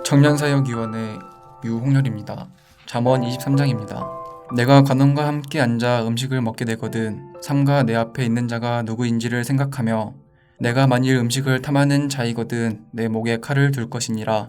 청년사역위원회 유홍렬입니다. 잠언 23장입니다. 내가 관원과 함께 앉아 음식을 먹게 되거든 삼가 내 앞에 있는 자가 누구인지를 생각하며 내가 만일 음식을 탐하는 자이거든 내 목에 칼을 둘 것이니라.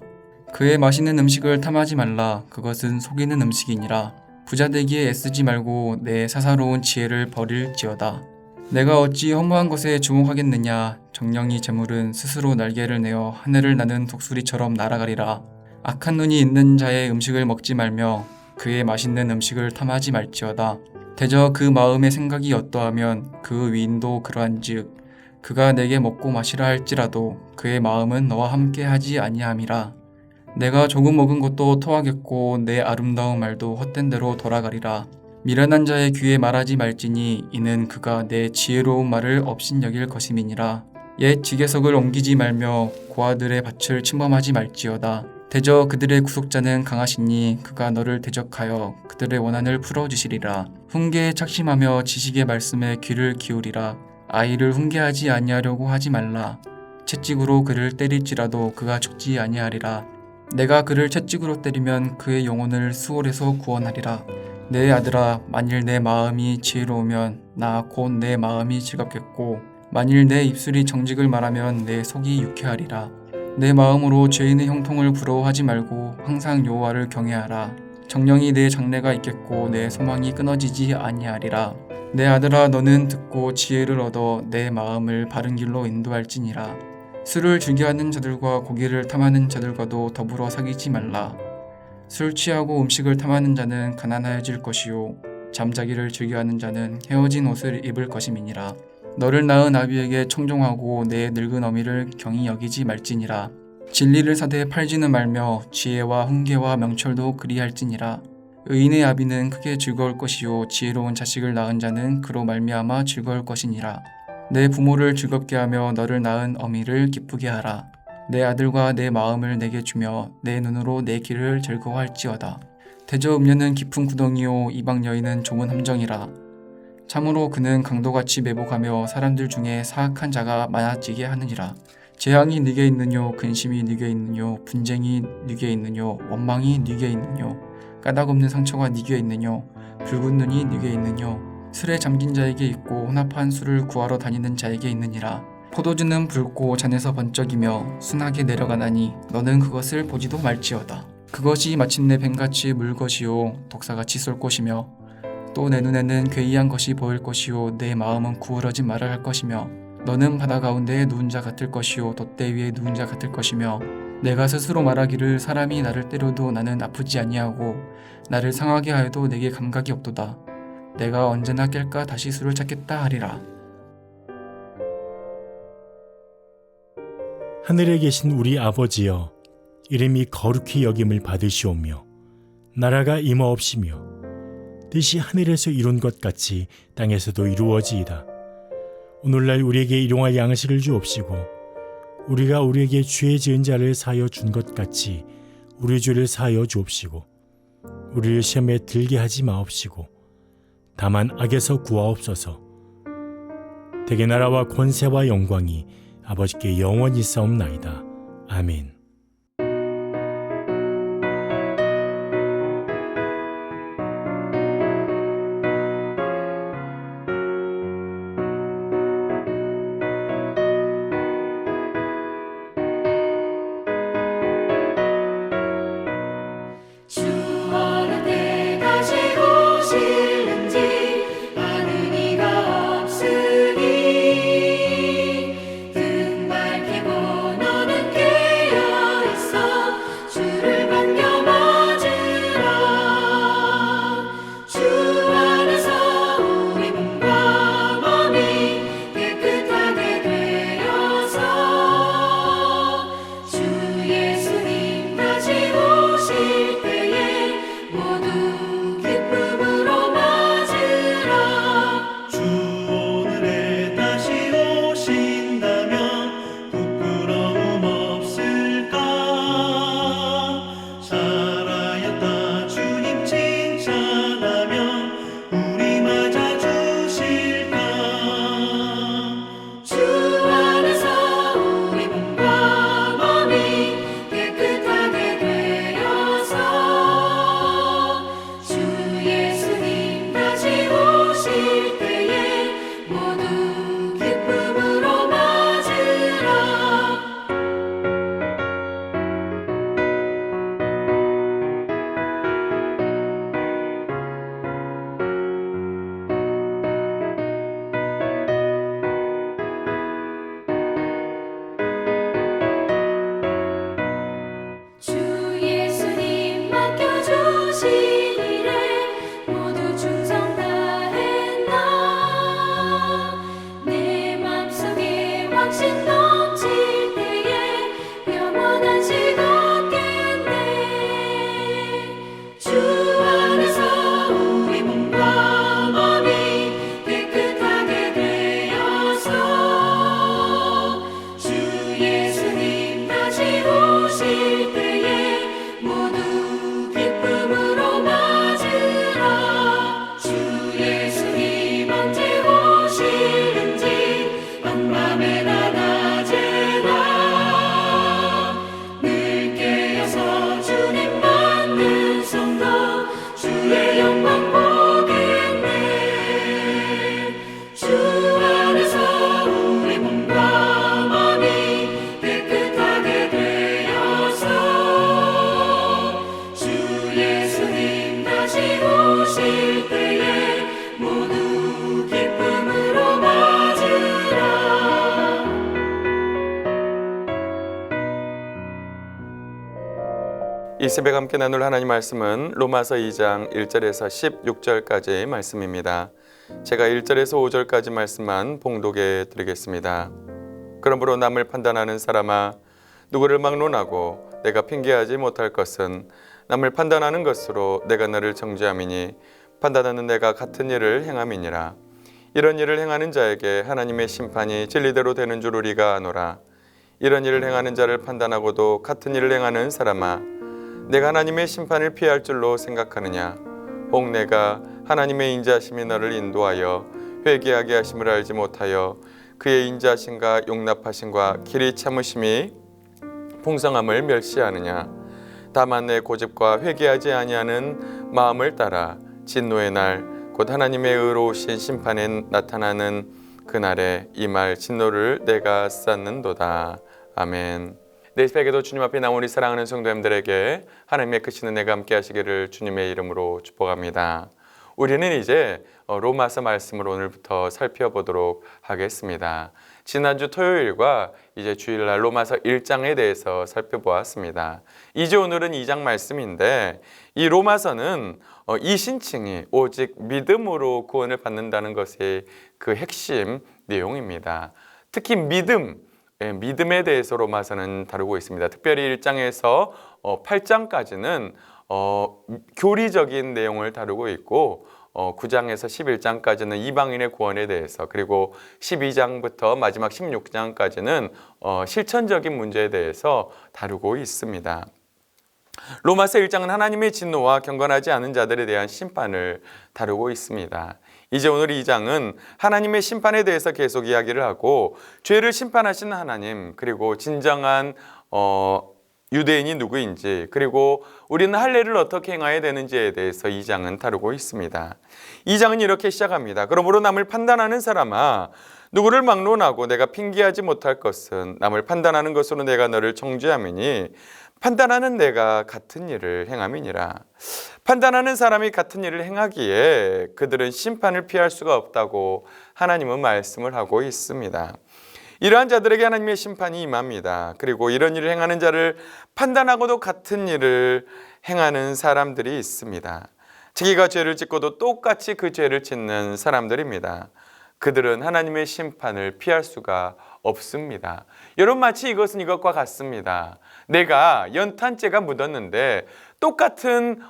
그의 맛있는 음식을 탐하지 말라. 그것은 속이는 음식이니라. 부자 되기에 애쓰지 말고 내 사사로운 지혜를 버릴지어다. 내가 어찌 허무한 것에 주목하겠느냐. 정령이 재물은 스스로 날개를 내어 하늘을 나는 독수리처럼 날아가리라. 악한 눈이 있는 자의 음식을 먹지 말며 그의 맛있는 음식을 탐하지 말지어다. 대저 그 마음의 생각이 어떠하면 그 위인도 그러한즉 그가 내게 먹고 마시라 할지라도 그의 마음은 너와 함께 하지 아니함이라. 내가 조금 먹은 것도 토하겠고 내 아름다운 말도 헛된 대로 돌아가리라. 미련한 자의 귀에 말하지 말지니 이는 그가 내 지혜로운 말을 업신여길 것임이니라. 옛 지게석을 옮기지 말며 고아들의 밭을 침범하지 말지어다. 대저 그들의 구속자는 강하시니 그가 너를 대적하여 그들의 원한을 풀어주시리라. 훈계에 착심하며 지식의 말씀에 귀를 기울이라. 아이를 훈계하지 아니하려고 하지 말라. 채찍으로 그를 때릴지라도 그가 죽지 아니하리라. 내가 그를 채찍으로 때리면 그의 영혼을 수월에서 구원하리라. 내 아들아, 만일 내 마음이 지혜로우면 나 곧 내 마음이 즐겁겠고 만일 내 입술이 정직을 말하면 내 속이 유쾌하리라. 내 마음으로 죄인의 형통을 부러워하지 말고 항상 여호와를 경외하라. 정령이 내 장래가 있겠고 내 소망이 끊어지지 아니하리라. 내 아들아, 너는 듣고 지혜를 얻어 내 마음을 바른 길로 인도할지니라. 술을 즐겨하는 자들과 고기를 탐하는 자들과도 더불어 사귀지 말라. 술 취하고 음식을 탐하는 자는 가난하여질 것이요 잠자기를 즐겨하는 자는 헤어진 옷을 입을 것임이니라. 너를 낳은 아비에게 청종하고 내 늙은 어미를 경히 여기지 말지니라. 진리를 사되 팔지는 말며 지혜와 훈계와 명철도 그리할지니라. 의인의 아비는 크게 즐거울 것이요 지혜로운 자식을 낳은 자는 그로 말미암아 즐거울 것이니라. 내 부모를 즐겁게 하며 너를 낳은 어미를 기쁘게 하라. 내 아들과 내 마음을 내게 주며 내 눈으로 내 길을 즐거워할지어다. 대저 음녀는 깊은 구덩이요 이방 여인은 좁은 함정이라. 참으로 그는 강도같이 매복하며 사람들 중에 사악한 자가 많아지게 하느니라. 재앙이 네게 있느뇨 근심이 네게 있느뇨 분쟁이 네게 있느뇨 원망이 네게 있느뇨 까닭없는 상처가 네게 있느뇨 붉은 눈이 네게 있느뇨 술에 잠긴 자에게 있고 혼합한 술을 구하러 다니는 자에게 있느니라. 포도주는 붉고 잔에서 번쩍이며 순하게 내려가나니 너는 그것을 보지도 말지어다. 그것이 마침내 뱀같이 물 것이요 독사같이 쏠 것이며 또 내 눈에는 괴이한 것이 보일 것이요 내 마음은 구부러진 말을 할 것이며 너는 바다 가운데에 누운 자 같을 것이요 돛대 위에 누운 자 같을 것이며 내가 스스로 말하기를 사람이 나를 때려도 나는 아프지 아니하고 나를 상하게 하여도 내게 감각이 없도다. 내가 언제나 깰까 다시 술을 찾겠다 하리라. 하늘에 계신 우리 아버지여, 이름이 거룩히 여김을 받으시오며 나라가 임하옵시며 뜻이 하늘에서 이룬 것 같이 땅에서도 이루어지이다. 오늘날 우리에게 일용할 양식을 주옵시고 우리가 우리에게 죄 지은 자를 사하여 준 것 같이 우리 죄를 사하여 주옵시고 우리를 시험에 들게 하지 마옵시고 다만 악에서 구하옵소서. 대개 나라와 권세와 영광이 아버지께 영원히 있사옵나이다. 아멘. 등 밝히고 너는 깨어 일에 모두 충성 다했나. 내 맘속에 확신 넘칠 때에 영원한 식 얻겠네. 주 안에서 우리 몸과 마음이 깨끗하게 되어서 주 예수님 다시 오실 때에 모두 기쁨으로 맞으라. 주 예수님 언제 오시는지 밤밤에나 낮에나 늘 깨어서 주님 만난 성도 주의 영광 보겠네. 주 안에서 우리 몸과 마음이 깨끗하게 되어서 주 예수님 다시 오실 때에 모두 기쁨으로 맞으라. 이 새벽 함께 나눌 하나님 말씀은 로마서 2장 1절에서 16절까지의 말씀입니다. 제가 1절에서 5절까지 말씀만 봉독해 드리겠습니다. 그러므로 남을 판단하는 사람아, 누구를 막론하고 내가 핑계하지 못할 것은 남을 판단하는 것으로 내가 너를 정죄함이니 판단하는 내가 같은 일을 행함이니라. 이런 일을 행하는 자에게 하나님의 심판이 진리대로 되는 줄 우리가 아노라. 이런 일을 행하는 자를 판단하고도 같은 일을 행하는 사람아, 내가 하나님의 심판을 피할 줄로 생각하느냐? 혹 내가 하나님의 인자하심이 너를 인도하여 회개하게 하심을 알지 못하여 그의 인자하심과 용납하심과 길이 참으심이 풍성함을 멸시하느냐? 다만 내 고집과 회개하지 아니하는 마음을 따라 진노의 날 곧 하나님의 의로우신 심판에 나타나는 그날에 이 말 진노를 내가 쌓는도다. 아멘. 내 새벽에도 주님 앞에 나온 우리 사랑하는 성도님들에게 하나님의 크신 은혜가 함께 하시기를 주님의 이름으로 축복합니다. 우리는 이제 로마서 말씀을 오늘부터 살펴보도록 하겠습니다. 지난주 토요일과 이제 주일날 로마서 1장에 대해서 살펴보았습니다. 이제 오늘은 2장 말씀인데, 이 로마서는 이 신칭이 오직 믿음으로 구원을 받는다는 것이 그 핵심 내용입니다. 특히 믿음에 대해서 로마서는 다루고 있습니다. 특별히 1장에서 8장까지는 교리적인 내용을 다루고 있고 9장에서 11장까지는 이방인의 구원에 대해서, 그리고 12장부터 마지막 16장까지는 실천적인 문제에 대해서 다루고 있습니다. 로마서 1장은 하나님의 진노와 경건하지 않은 자들에 대한 심판을 다루고 있습니다. 이제 오늘 2장은 하나님의 심판에 대해서 계속 이야기를 하고, 죄를 심판하시는 하나님, 그리고 진정한 유대인이 누구인지, 그리고 우리는 할례를 어떻게 행해야 되는지에 대해서 2장은 다루고 있습니다. 2장은 이렇게 시작합니다. 그러므로 남을 판단하는 사람아, 누구를 막론하고 내가 핑계하지 못할 것은 남을 판단하는 것으로 내가 너를 정죄함이니 판단하는 내가 같은 일을 행함이니라. 판단하는 사람이 같은 일을 행하기에 그들은 심판을 피할 수가 없다고 하나님은 말씀을 하고 있습니다. 이러한 자들에게 하나님의 심판이 임합니다. 그리고 이런 일을 행하는 자를 판단하고도 같은 일을 행하는 사람들이 있습니다. 자기가 죄를 짓고도 똑같이 그 죄를 짓는 사람들입니다. 그들은 하나님의 심판을 피할 수가 없습니다. 여러분, 마치 이것은 이것과 같습니다. 내가 연탄재가 묻었는데 똑같은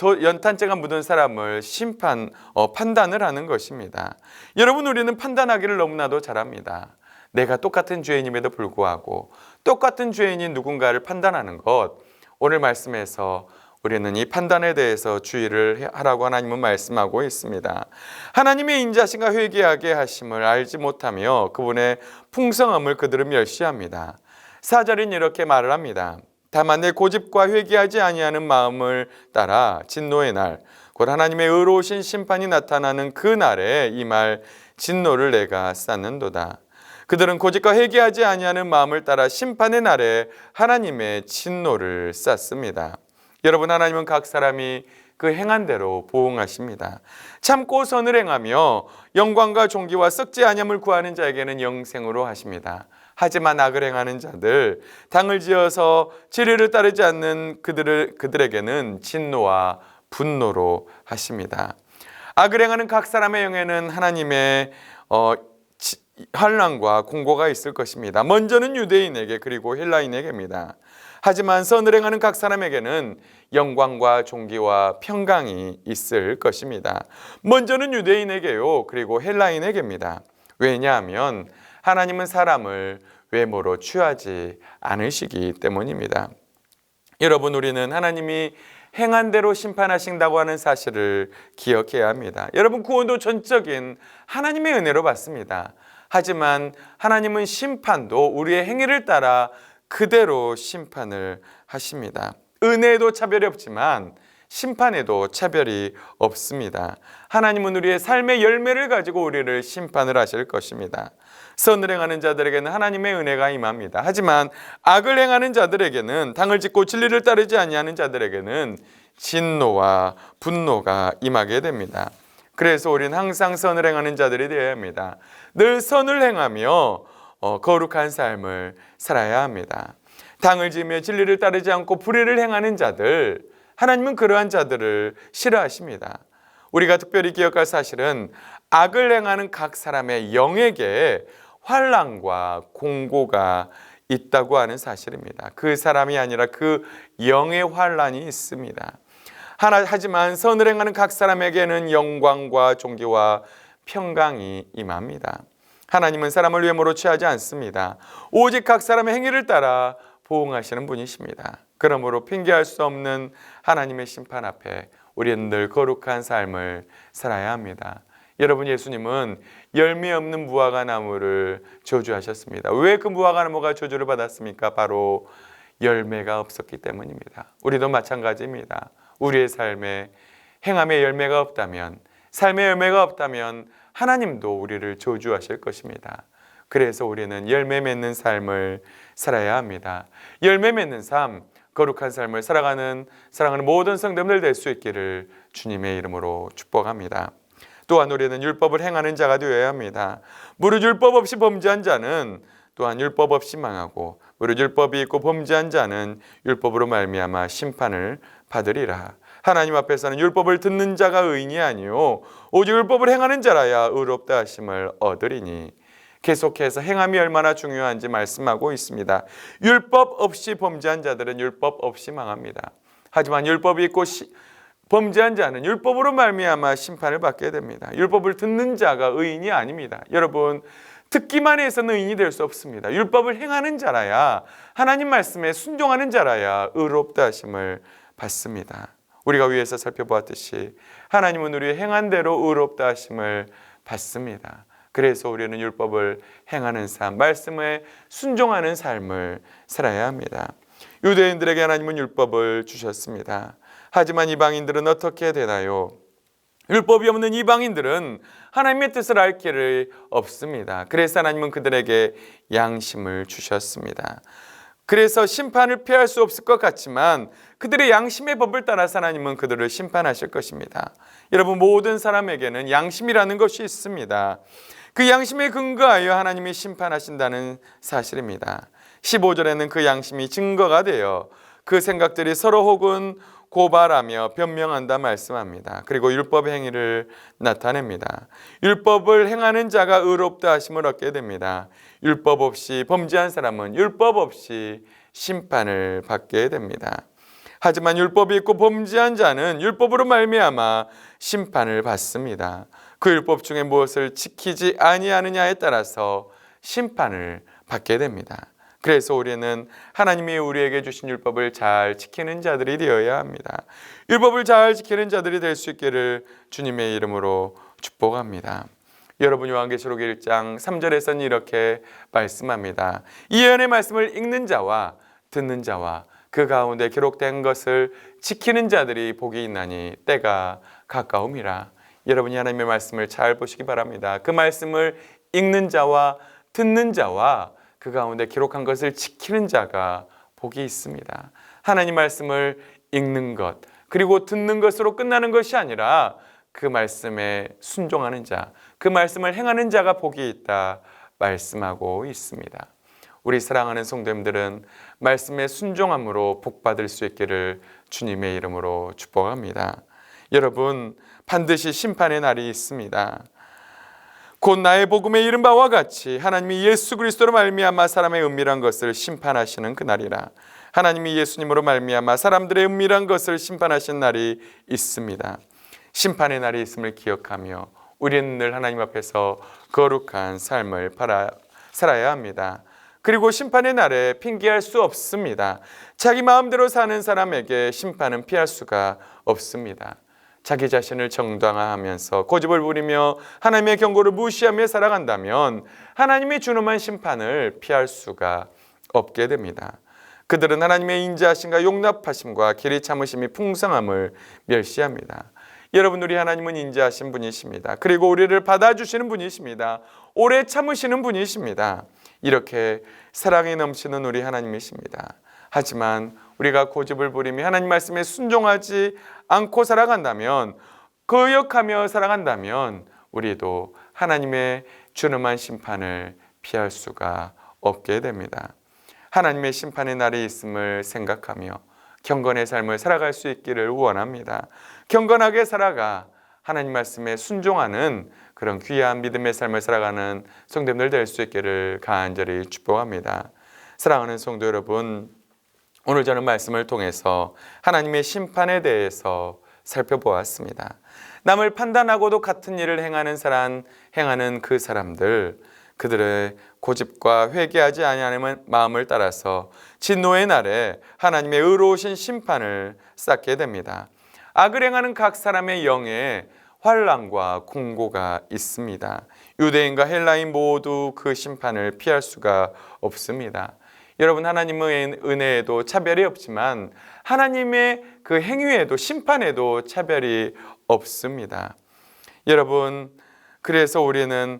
연탄재가 묻은 사람을 판단을 하는 것입니다. 여러분, 우리는 판단하기를 너무나도 잘합니다. 내가 똑같은 죄인임에도 불구하고 똑같은 죄인인 누군가를 판단하는 것, 오늘 말씀에서 우리는 이 판단에 대해서 주의를 하라고 하나님은 말씀하고 있습니다. 하나님의 인자심과 회개하게 하심을 알지 못하며 그분의 풍성함을 그들은 멸시합니다. 4절은 이렇게 말을 합니다. 다만 내 고집과 회개하지 아니하는 마음을 따라 진노의 날, 곧 하나님의 의로우신 심판이 나타나는 그 날에 이 말 진노를 내가 쌓는도다. 그들은 고집과 회개하지 아니하는 마음을 따라 심판의 날에 하나님의 진노를 쌓습니다. 여러분, 하나님은 각 사람이 그 행한 대로 보응하십니다. 참고 선을 행하며 영광과 존귀와 썩지 아니함을 구하는 자에게는 영생으로 하십니다. 하지만 악을 행하는 자들, 당을 지어서 진리를 따르지 않는 그들에게는 진노와 분노로 하십니다. 악을 행하는 각 사람의 영에는 하나님의 환난과 공고가 있을 것입니다. 먼저는 유대인에게 그리고 헬라인에게입니다. 하지만 선을 행하는 각 사람에게는 영광과 존귀와 평강이 있을 것입니다. 먼저는 유대인에게요, 그리고 헬라인에게입니다. 왜냐하면 하나님은 사람을 외모로 취하지 않으시기 때문입니다. 여러분, 우리는 하나님이 행한 대로 심판하신다고 하는 사실을 기억해야 합니다. 여러분, 구원도 전적인 하나님의 은혜로 받습니다. 하지만 하나님은 심판도 우리의 행위를 따라 그대로 심판을 하십니다. 은혜에도 차별이 없지만 심판에도 차별이 없습니다. 하나님은 우리의 삶의 열매를 가지고 우리를 심판을 하실 것입니다. 선을 행하는 자들에게는 하나님의 은혜가 임합니다. 하지만 악을 행하는 자들에게는, 당을 짓고 진리를 따르지 아니하는 자들에게는 진노와 분노가 임하게 됩니다. 그래서 우리는 항상 선을 행하는 자들이 되어야 합니다. 늘 선을 행하며 거룩한 삶을 살아야 합니다. 당을 지으며 진리를 따르지 않고 불의를 행하는 자들, 하나님은 그러한 자들을 싫어하십니다. 우리가 특별히 기억할 사실은 악을 행하는 각 사람의 영에게 환난과 공고가 있다고 하는 사실입니다. 그 사람이 아니라 그 영의 환난이 있습니다. 하지만 선을 행하는 각 사람에게는 영광과 존귀와 평강이 임합니다. 하나님은 사람을 외모로 취하지 않습니다. 오직 각 사람의 행위를 따라 보응하시는 분이십니다. 그러므로 핑계할 수 없는 하나님의 심판 앞에 우리는 늘 거룩한 삶을 살아야 합니다. 여러분, 예수님은 열매 없는 무화과 나무를 저주하셨습니다. 왜 그 무화과 나무가 저주를 받았습니까? 바로 열매가 없었기 때문입니다. 우리도 마찬가지입니다. 우리의 삶에 행함의 열매가 없다면, 삶의 열매가 없다면 하나님도 우리를 저주하실 것입니다. 그래서 우리는 열매 맺는 삶을 살아야 합니다. 열매 맺는 삶, 거룩한 삶을 살아가는 사랑하는 모든 성도들 될 수 있기를 주님의 이름으로 축복합니다. 또한 우리는 율법을 행하는 자가 되어야 합니다. 무릇 율법 없이 범죄한 자는 또한 율법 없이 망하고, 무릇 율법이 있고 범죄한 자는 율법으로 말미암아 심판을 받으리라. 하나님 앞에서는 율법을 듣는 자가 의인이 아니요 오직 율법을 행하는 자라야 의롭다 하심을 얻으리니. 계속해서 행함이 얼마나 중요한지 말씀하고 있습니다. 율법 없이 범죄한 자들은 율법 없이 망합니다. 하지만 율법이 있고 범죄한 자는 율법으로 말미암아 심판을 받게 됩니다. 율법을 듣는 자가 의인이 아닙니다. 여러분, 듣기만 해서는 의인이 될 수 없습니다. 율법을 행하는 자라야, 하나님 말씀에 순종하는 자라야 의롭다 하심을 받습니다. 우리가 위에서 살펴보았듯이 하나님은 우리의 행한 대로 의롭다 하심을 받습니다. 그래서 우리는 율법을 행하는 삶, 말씀에 순종하는 삶을 살아야 합니다. 유대인들에게 하나님은 율법을 주셨습니다. 하지만 이방인들은 어떻게 되나요? 율법이 없는 이방인들은 하나님의 뜻을 알 길이 없습니다. 그래서 하나님은 그들에게 양심을 주셨습니다. 그래서 심판을 피할 수 없을 것 같지만 그들의 양심의 법을 따라서 하나님은 그들을 심판하실 것입니다. 여러분, 모든 사람에게는 양심이라는 것이 있습니다. 그 양심에 근거하여 하나님이 심판하신다는 사실입니다. 15절에는 그 양심이 증거가 되어 그 생각들이 서로 혹은 고발하며 변명한다 말씀합니다. 그리고 율법의 행위를 나타냅니다. 율법을 행하는 자가 의롭다 하심을 얻게 됩니다. 율법 없이 범죄한 사람은 율법 없이 심판을 받게 됩니다. 하지만 율법이 있고 범죄한 자는 율법으로 말미암아 심판을 받습니다. 그 율법 중에 무엇을 지키지 아니하느냐에 따라서 심판을 받게 됩니다. 그래서 우리는 하나님이 우리에게 주신 율법을 잘 지키는 자들이 되어야 합니다. 율법을 잘 지키는 자들이 될 수 있기를 주님의 이름으로 축복합니다. 여러분, 요한계시록 1장 3절에서는 이렇게 말씀합니다. 이 예언의 말씀을 읽는 자와 듣는 자와 그 가운데 기록된 것을 지키는 자들이 복이 있나니 때가 가까움이라. 여러분이 하나님의 말씀을 잘 보시기 바랍니다. 그 말씀을 읽는 자와 듣는 자와 그 가운데 기록한 것을 지키는 자가 복이 있습니다. 하나님 말씀을 읽는 것, 그리고 듣는 것으로 끝나는 것이 아니라 그 말씀에 순종하는 자, 그 말씀을 행하는 자가 복이 있다 말씀하고 있습니다. 우리 사랑하는 성도님들은 말씀에 순종함으로 복받을 수 있기를 주님의 이름으로 축복합니다. 여러분, 반드시 심판의 날이 있습니다. 곧 나의 복음에 이른 바와 같이 하나님이 예수 그리스도로 말미암아 사람의 은밀한 것을 심판하시는 그날이라. 하나님이 예수님으로 말미암아 사람들의 은밀한 것을 심판하신 날이 있습니다. 심판의 날이 있음을 기억하며 우리는 늘 하나님 앞에서 거룩한 삶을 살아야 합니다. 그리고 심판의 날에 핑계할 수 없습니다. 자기 마음대로 사는 사람에게 심판은 피할 수가 없습니다. 자기 자신을 정당화하면서 고집을 부리며 하나님의 경고를 무시하며 살아간다면 하나님이 준엄한 심판을 피할 수가 없게 됩니다. 그들은 하나님의 인자하심과 용납하심과 길이 참으심이 풍성함을 멸시합니다. 여러분, 우리 하나님은 인자하신 분이십니다. 그리고 우리를 받아주시는 분이십니다. 오래 참으시는 분이십니다. 이렇게 사랑이 넘치는 우리 하나님이십니다. 하지만 우리가 고집을 부리며 하나님 말씀에 순종하지 않고 살아간다면, 거역하며 살아간다면 우리도 하나님의 준엄한 심판을 피할 수가 없게 됩니다. 하나님의 심판의 날이 있음을 생각하며 경건의 삶을 살아갈 수 있기를 원합니다. 경건하게 살아가 하나님 말씀에 순종하는 그런 귀한 믿음의 삶을 살아가는 성도들 될 수 있기를 간절히 축복합니다. 사랑하는 성도 여러분, 오늘 저는 말씀을 통해서 하나님의 심판에 대해서 살펴보았습니다. 남을 판단하고도 같은 일을 행하는 그 사람들, 그들의 고집과 회개하지 아니하는 마음을 따라서 진노의 날에 하나님의 의로우신 심판을 쌓게 됩니다. 악을 행하는 각 사람의 영에 환난과 공고가 있습니다. 유대인과 헬라인 모두 그 심판을 피할 수가 없습니다. 여러분, 하나님의 은혜에도 차별이 없지만 하나님의 그 행위에도 심판에도 차별이 없습니다. 여러분, 그래서 우리는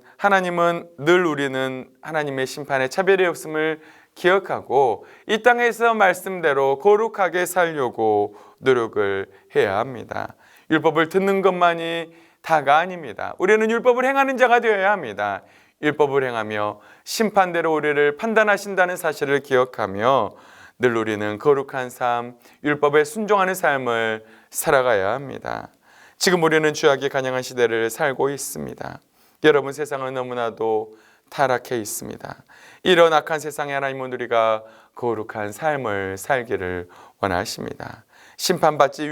하나님의 심판에 차별이 없음을 기억하고 이 땅에서 말씀대로 거룩하게 살려고 노력을 해야 합니다. 율법을 듣는 것만이 다가 아닙니다. 우리는 율법을 행하는 자가 되어야 합니다. 율법을 행하며 심판대로 우리를 판단하신다는 사실을 기억하며 늘 우리는 거룩한 삶, 율법에 순종하는 삶을 살아가야 합니다. 지금 우리는 죄악이 간영한 시대를 살고 있습니다. 여러분, 세상은 너무나도 타락해 있습니다. 이런 악한 세상에 하나님은 우리가 거룩한 삶을 살기를 원하십니다. 심판받지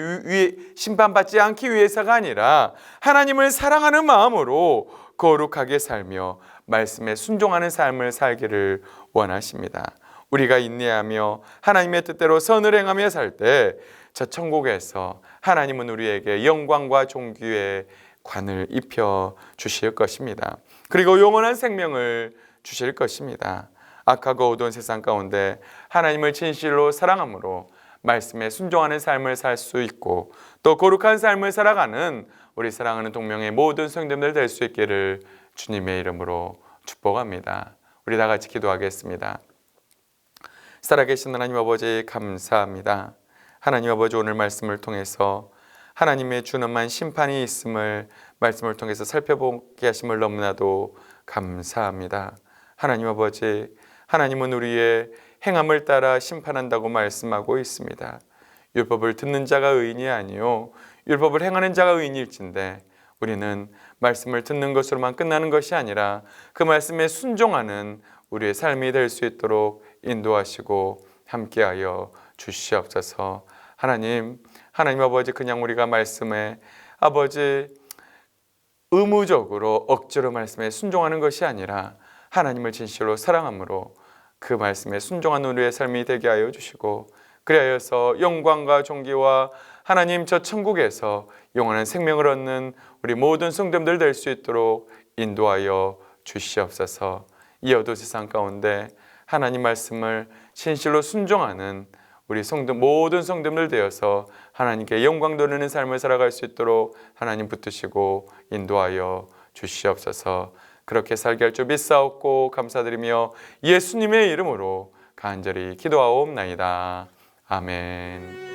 않기 위해서가 아니라 하나님을 사랑하는 마음으로 거룩하게 살며 말씀에 순종하는 삶을 살기를 원하십니다. 우리가 인내하며 하나님의 뜻대로 선을 행하며 살 때 저 천국에서 하나님은 우리에게 영광과 존귀의 관을 입혀 주실 것입니다. 그리고 영원한 생명을 주실 것입니다. 악하고 어두운 세상 가운데 하나님을 진실로 사랑함으로 말씀에 순종하는 삶을 살 수 있고 또 거룩한 삶을 살아가는 우리 사랑하는 동명의 모든 성도들 될 수 있기를 주님의 이름으로 축복합니다. 우리 다 같이 기도하겠습니다. 살아계신 하나님 아버지, 감사합니다. 하나님 아버지, 오늘 말씀을 통해서 하나님의 준엄한 심판이 있음을 말씀을 통해서 살펴보게 하심을 너무나도 감사합니다. 하나님 아버지, 하나님은 우리의 행함을 따라 심판한다고 말씀하고 있습니다. 율법을 듣는 자가 의인이 아니요 율법을 행하는 자가 의인일진데, 우리는 말씀을 듣는 것으로만 끝나는 것이 아니라 그 말씀에 순종하는 우리의 삶이 될 수 있도록 인도하시고 함께하여 주시옵소서. 하나님 아버지, 그냥 우리가 말씀에 아버지 의무적으로 억지로 말씀에 순종하는 것이 아니라 하나님을 진실로 사랑함으로 그 말씀에 순종하는 우리의 삶이 되게 하여 주시고, 그리하여서 영광과 존귀와 하나님 저 천국에서 영원한 생명을 얻는 우리 모든 성도들 될 수 있도록 인도하여 주시옵소서. 이 어두운 세상 가운데 하나님 말씀을 진실로 순종하는 우리 모든 성도들 되어서 하나님께 영광 돌리는 삶을 살아갈 수 있도록 하나님 붙드시고 인도하여 주시옵소서. 그렇게 살게 할 줄 믿사옵고 감사드리며 예수님의 이름으로 간절히 기도하옵나이다. 아멘.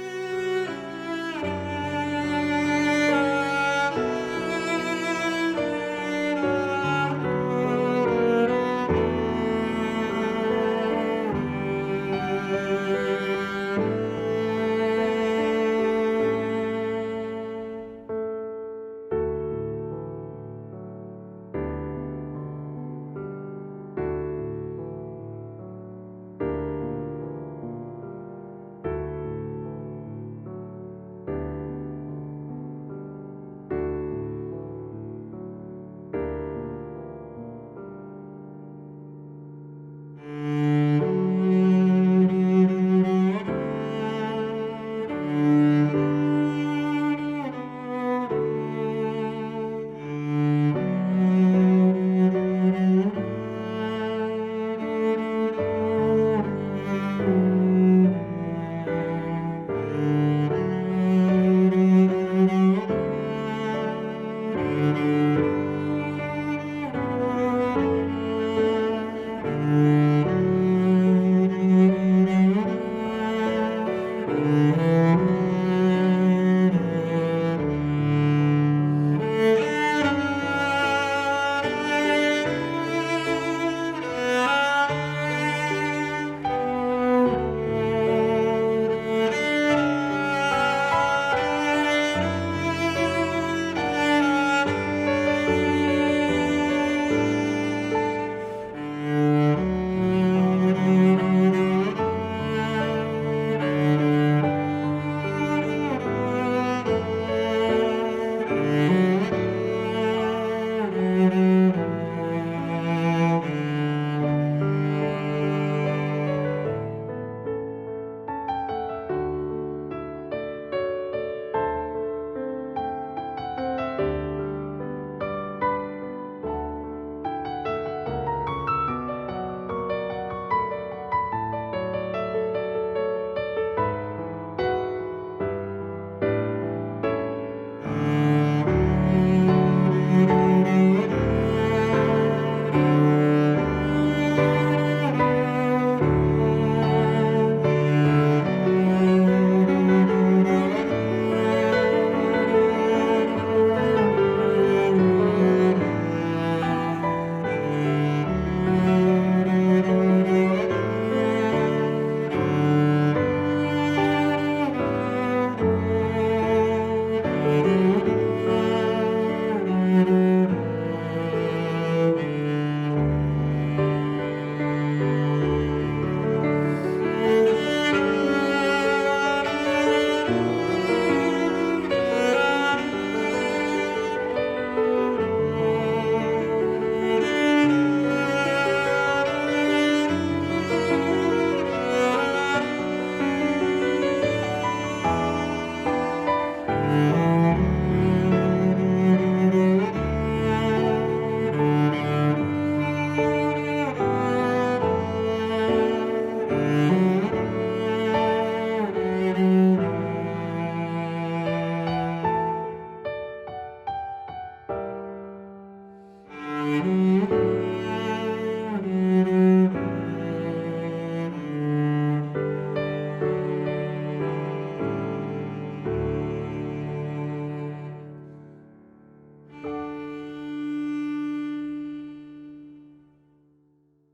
주님